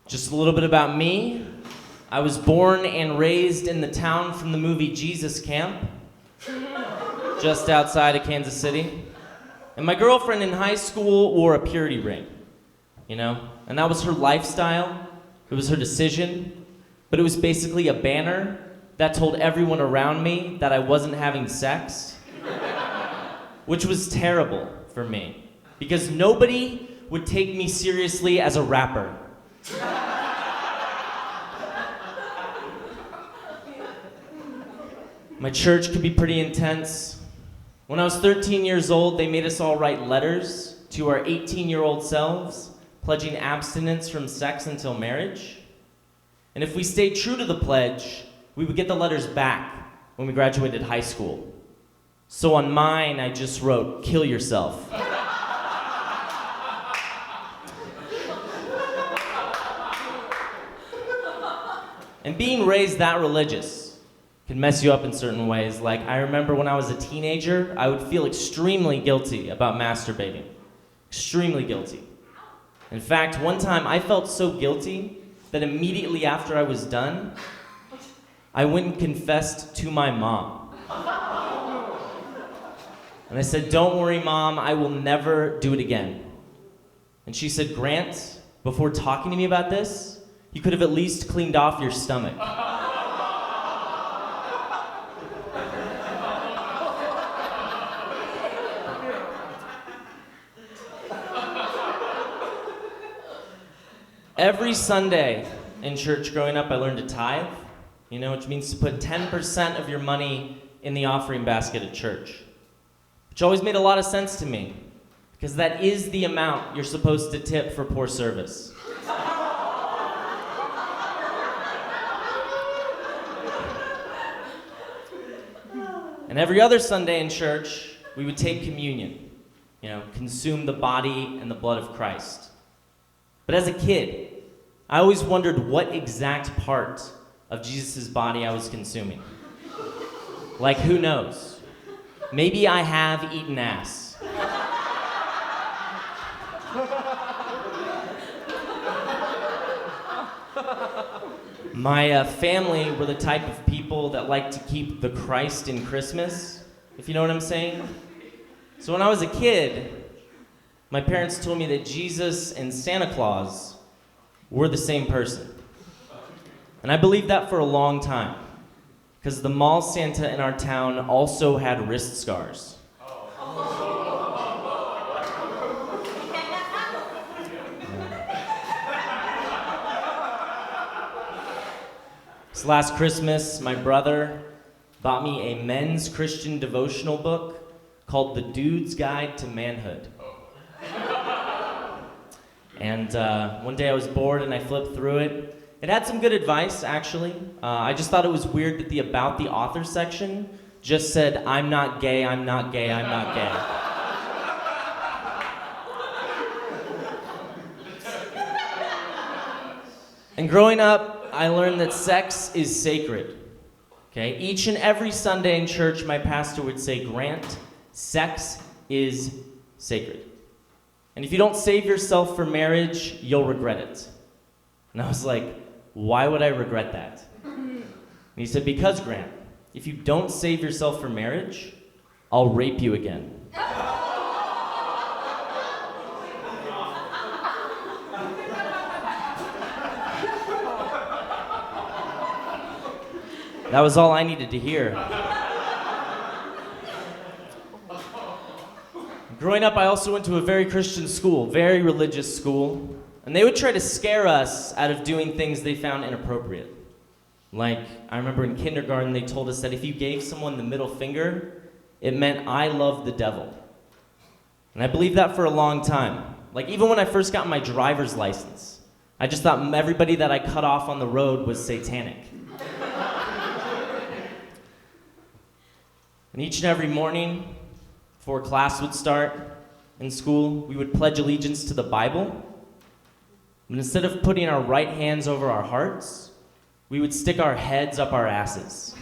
Just a little bit about me. I was born and raised in the town from the movie Jesus Camp, just outside of Kansas City. And my girlfriend in high school wore a purity ring, And that was her lifestyle. It was her decision. But it was basically a banner that told everyone around me that I wasn't having sex, which was terrible for me, because nobody would take me seriously as a rapper. My church could be pretty intense. When I was 13 years old, they made us all write letters to our 18-year-old selves, pledging abstinence from sex until marriage. And if we stayed true to the pledge, we would get the letters back when we graduated high school. So on mine, I just wrote, "Kill yourself." And being raised that religious can mess you up in certain ways. Like, I remember when I was a teenager, I would feel extremely guilty about masturbating. Extremely guilty. In fact, one time I felt so guilty that immediately after I was done, I went and confessed to my mom. And I said, "Don't worry, Mom, I will never do it again." And she said, "Grant, before talking to me about this, you could have at least cleaned off your stomach." Every Sunday in church growing up, I learned to tithe, which means to put 10% of your money in the offering basket at church, which always made a lot of sense to me, because that is the amount you're supposed to tip for poor service. And every other Sunday in church, we would take communion, consume the body and the blood of Christ. But as a kid, I always wondered what exact part of Jesus' body I was consuming. Like, who knows? Maybe I have eaten ass. My family were the type of people that like to keep the Christ in Christmas, if you know what I'm saying. So when I was a kid, my parents told me that Jesus and Santa Claus were the same person. And I believed that for a long time, because the mall Santa in our town also had wrist scars. This last Christmas, my brother bought me a men's Christian devotional book called The Dude's Guide to Manhood. And one day I was bored and I flipped through it. It had some good advice, actually. I just thought it was weird that the About the Author section just said, "I'm not gay, I'm not gay, I'm not gay." And growing up, I learned that sex is sacred. Okay? Each and every Sunday in church, my pastor would say, "Grant, sex is sacred. And if you don't save yourself for marriage, you'll regret it." And I was like, "Why would I regret that?" And he said, "Because, Grant, if you don't save yourself for marriage, I'll rape you again." That was all I needed to hear. Growing up, I also went to a very Christian school, very religious school, and they would try to scare us out of doing things they found inappropriate. Like, I remember in kindergarten, they told us that if you gave someone the middle finger, it meant I love the devil. And I believed that for a long time. Like, even when I first got my driver's license, I just thought everybody that I cut off on the road was satanic. And each and every morning, before class would start in school, we would pledge allegiance to the Bible. And instead of putting our right hands over our hearts, we would stick our heads up our asses.